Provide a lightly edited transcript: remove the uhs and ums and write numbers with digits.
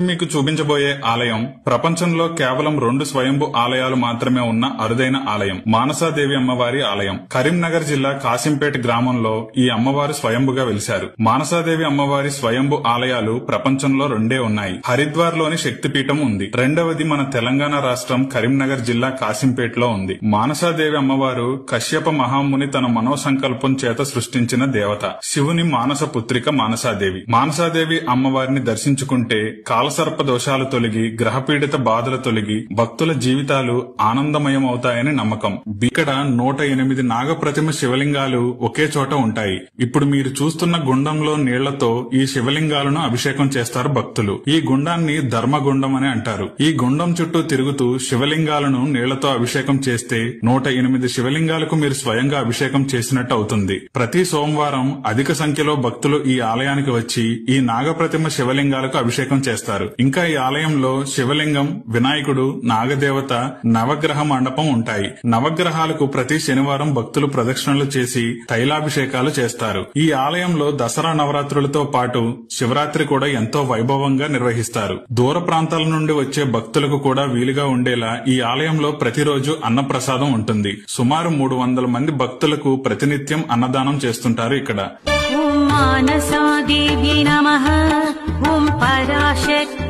మీకు చూపించబోయే ఆలయం ప్రపంచంలో కేవలం 2 స్వయంభు ఆలయాలు మాత్రమే ఉన్న అరుదైన ఆలయం. మానసాదేవి అమ్మవారి ఆలయం. కరీంనగర్ జిల్లా కాసింపేట్ గ్రామంలో ఈ అమ్మవారు స్వయంభుగా వెలిశారు. మానసాదేవి అమ్మవారి స్వయంభు ఆలయాలు ప్రపంచంలో 2 ఉన్నాయి. హరిద్వార్ లోని శక్తిపీఠం ఉంది. రెండవది మన తెలంగాణ రాష్ట్రం కరీంనగర్ జిల్లా కాసింపేట్ లో ఉంది. మానసాదేవి అమ్మవారు కశ్యప మహాముని తన మనోసంకల్పం చేత సృష్టించిన దేవత. శివుని మానస పుత్రిక మానసాదేవి. మానసాదేవి అమ్మవారిని దర్శించుకుంటే కాలసర్ప దోషాలు తొలగి, గ్రహపీడిత బాధలు తొలగి, భక్తుల జీవితాలు ఆనందమయమవుతాయని నమ్మకం. ఇక్కడ 108 నాగప్రతిమ శివలింగాలు ఒకే చోట ఉంటాయి. ఇప్పుడు మీరు చూస్తున్న గుండంలో నీళ్లతో ఈ శివలింగాలను అభిషేకం చేస్తారు భక్తులు. ఈ గుండాన్ని ధర్మగుండం అని అంటారు. ఈ గుండం చుట్టూ తిరుగుతూ శివలింగాలను నీళ్లతో అభిషేకం చేస్తే 108 శివలింగాలకు మీరు స్వయంగా అభిషేకం చేసినట్టు అవుతుంది. ప్రతి సోమవారం అధిక సంఖ్యలో భక్తులు ఈ ఆలయానికి వచ్చి ఈ నాగప్రతిమ శివలింగాలకు అభిషేకం చేస్తారు. ఇంకా ఈ ఆలయంలో శివలింగం, వినాయకుడు, నాగదేవత, నవగ్రహ మండపం ఉంటాయి. నవగ్రహాలకు ప్రతి శనివారం భక్తులు ప్రదక్షిణలు చేసి తైలాభిషేకాలు చేస్తారు. ఈ ఆలయంలో దసరా నవరాత్రులతో పాటు శివరాత్రి కూడా ఎంతో వైభవంగా నిర్వహిస్తారు. దూర ప్రాంతాల నుండి వచ్చే భక్తులకు కూడా వీలుగా ఉండేలా ఈ ఆలయంలో ప్రతిరోజు అన్నప్రసాదం ఉంటుంది. సుమారు 300 మంది భక్తులకు ప్రతినిత్యం అన్నదానం చేస్తుంటారు ఇక్కడ. ఓం మానసాదేవి నమః. ఓం పరాశక్తి